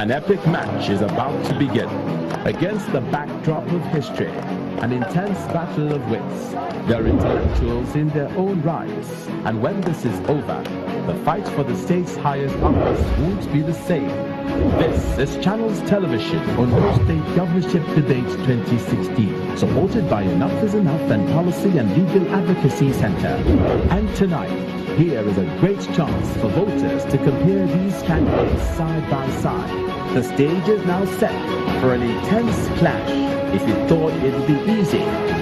An epic match is about to begin. Against the backdrop of history, an intense battle of wits. They're intellectuals in their own rights. And when this is over, the fight for the state's highest office won't be the same. This is Channels Television Ondo State Governorship Debate 2016, supported by Enough is Enough and Policy and Legal Advocacy Center. And tonight, here is a great chance for voters to compare these candidates side by side. The stage is now set for an intense clash. If you thought it would be easy,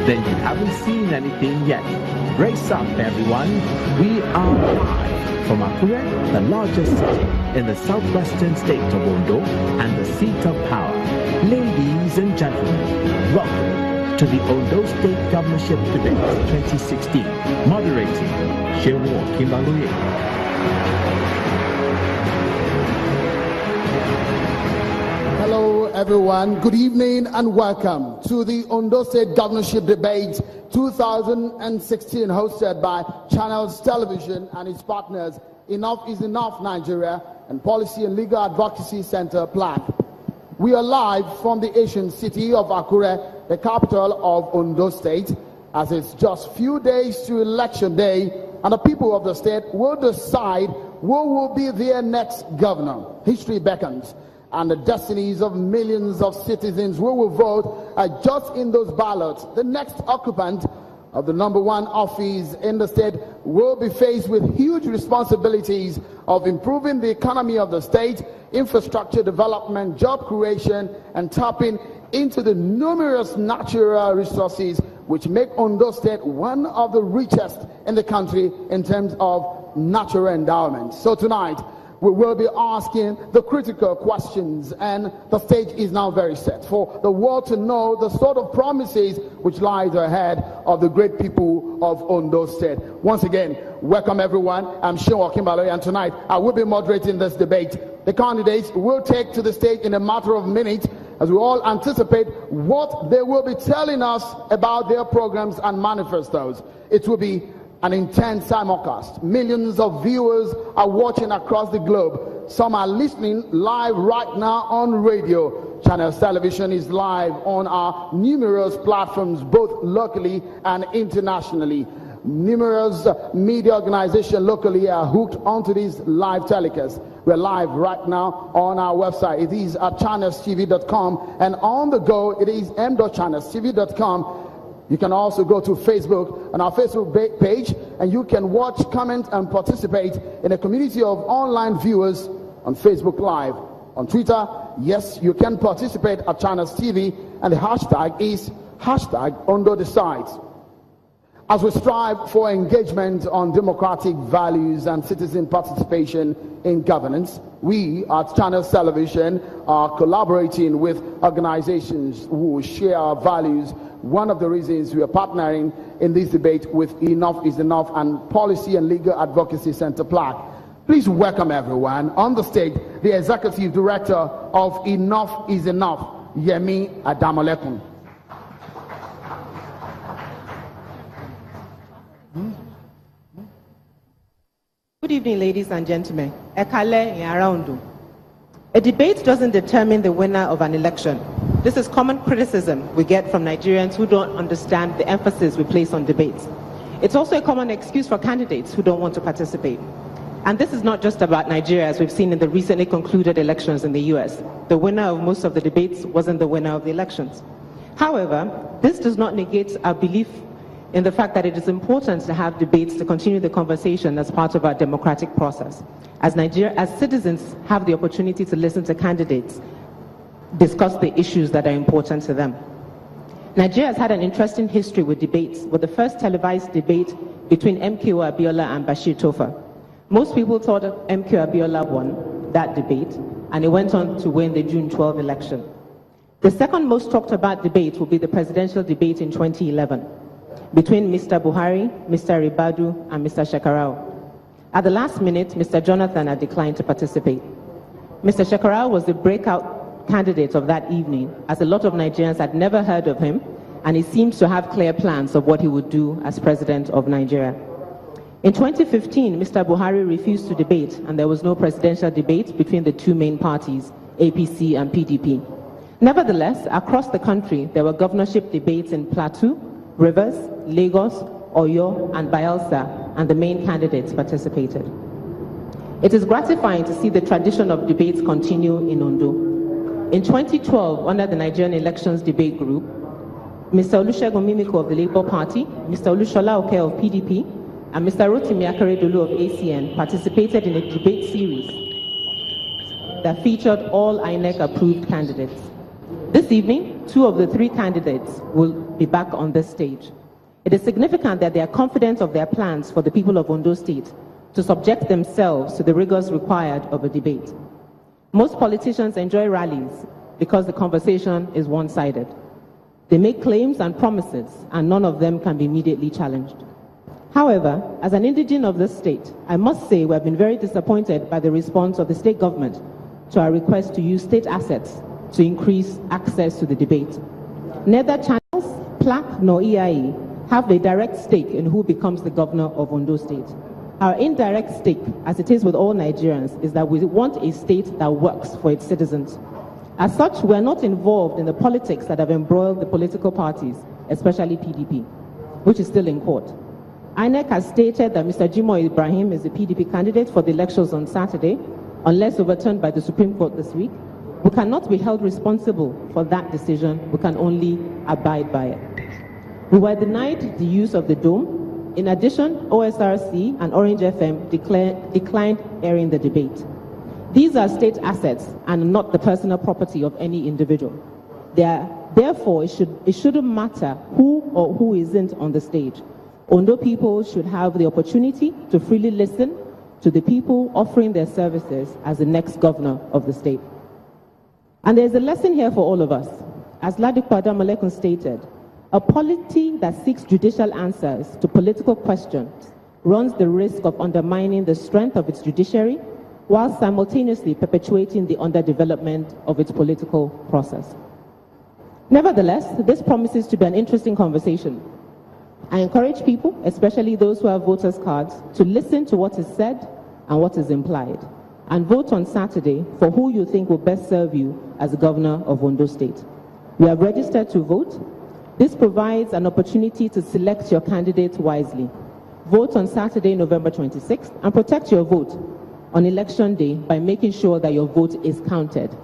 then you haven't seen anything yet. Brace up, everyone. We are live from Akure, the largest city in the southwestern state of Ondo and the seat of power. Ladies and gentlemen, welcome to the Ondo State Governorship Debate 2016. Moderating, Guber. Hello everyone, good evening and welcome to the Ondo State Governorship Debate 2016 hosted by Channels Television and its partners Enough is Enough Nigeria and Policy and Legal Advocacy Center PLAC. We are live from the ancient city of Akure, the capital of Ondo State, as it's just few days to election day and the people of the state will decide who will be their next governor. History beckons, and the destinies of millions of citizens who will vote are just in those ballots. The next occupant of the #1 office in the state will be faced with huge responsibilities of improving the economy of the state, infrastructure development, job creation, and tapping into the numerous natural resources which make Ondo State one of the richest in the country in terms of natural endowments. So tonight, we will be asking the critical questions, and the stage is now very set for the world to know the sort of promises which lies ahead of the great people of Ondo State. Once again, welcome everyone. I'm Agunloye, and tonight I will be moderating this debate. The candidates will take to the stage in a matter of minutes as we all anticipate what they will be telling us about their programs and manifestos. It will be an intense simulcast. Millions of viewers are watching across the globe. Some are listening live right now on radio. Channels Television is live on our numerous platforms, both locally and internationally. Numerous media organizations locally are hooked onto these live telecasts. We're live right now on our website. It is at channelstv.com, and on the go, it is m.channelstv.com. You can also go to Facebook on our Facebook page, and you can watch, comment, and participate in a community of online viewers on Facebook Live. On Twitter, yes, you can participate at Channels TV, and the hashtag is #OndoDecides. As we strive for engagement on democratic values and citizen participation in governance, we at Channels Television are collaborating with organizations who share our values. One of the reasons we are partnering in this debate with Enough is Enough and Policy and Legal Advocacy Center PLAC. Please welcome everyone on the stage, the Executive Director of Enough is Enough, Yemi Adamolekun. Good evening, ladies and gentlemen. Ekale Yarondo. A debate doesn't determine the winner of an election. This is common criticism we get from Nigerians who don't understand the emphasis we place on debates. It's also a common excuse for candidates who don't want to participate. And this is not just about Nigeria, as we've seen in the recently concluded elections in the US. The winner of most of the debates wasn't the winner of the elections. However, this does not negate our belief in the fact that it is important to have debates to continue the conversation as part of our democratic process. As citizens have the opportunity to listen to candidates discuss the issues that are important to them. Nigeria has had an interesting history with debates, with the first televised debate between MKO Abiola and Bashir Tofa. Most people thought MKO Abiola won that debate, and he went on to win the June 12 election. The second most talked about debate will be the presidential debate in 2011 between Mr. Buhari, Mr. Ribadu, and Mr. Shekarau. At the last minute, Mr. Jonathan had declined to participate. Mr. Shekarau was the breakout candidate of that evening, as a lot of Nigerians had never heard of him, and he seems to have clear plans of what he would do as president of Nigeria. In 2015, Mr. Buhari refused to debate, and there was no presidential debate between the two main parties APC, and PDP. Nevertheless, across the country, there were governorship debates in Plateau, Rivers, Lagos, Oyo, and Bayelsa, and the main candidates participated. It is gratifying to see the tradition of debates continue in Ondo. In 2012, under the Nigerian Elections Debate Group, Mr. Olusegun Mimiko of the Labour Party, Mr. Olushola Oke of PDP, and Mr. Rotimi Akeredolu of ACN participated in a debate series that featured all INEC-approved candidates. This evening, 2 of the 3 candidates will be back on this stage. It is significant that they are confident of their plans for the people of Ondo State to subject themselves to the rigors required of a debate. Most politicians enjoy rallies because the conversation is one-sided. They make claims and promises, and none of them can be immediately challenged. However, as an indigene of this state, I must say we have been very disappointed by the response of the state government to our request to use state assets to increase access to the debate. Neither channels, PLAC, nor EIE have a direct stake in who becomes the governor of Ondo State. Our indirect stake, as it is with all Nigerians, is that we want a state that works for its citizens. As such, we are not involved in the politics that have embroiled the political parties, especially PDP, which is still in court. INEC has stated that Mr. Ibrahim is the PDP candidate for the elections on Saturday, unless overturned by the Supreme Court this week. We cannot be held responsible for that decision. We can only abide by it. We were denied the use of the dome. In addition, OSRC and Orange FM declined airing the debate. These are state assets and not the personal property of any individual. Therefore, it shouldn't matter who or who isn't on the stage. Ondo people should have the opportunity to freely listen to the people offering their services as the next governor of the state. And there's a lesson here for all of us. As Ladipo Adamolekun stated, a polity that seeks judicial answers to political questions runs the risk of undermining the strength of its judiciary while simultaneously perpetuating the underdevelopment of its political process. Nevertheless, this promises to be an interesting conversation. I encourage people, especially those who have voters' cards, to listen to what is said and what is implied, and vote on Saturday for who you think will best serve you as governor of Ondo State. You have registered to vote. This provides an opportunity to select your candidate wisely. Vote on Saturday, November 26th, and protect your vote on election day by making sure that your vote is counted.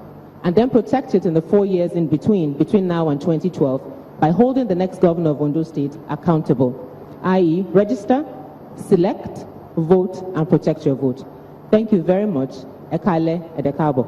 And then protect it in the 4 years in between now and 2012, by holding the next governor of Ondo State accountable, i.e. register, select, vote, and protect your vote. Thank you very much. Ekale Edekabo.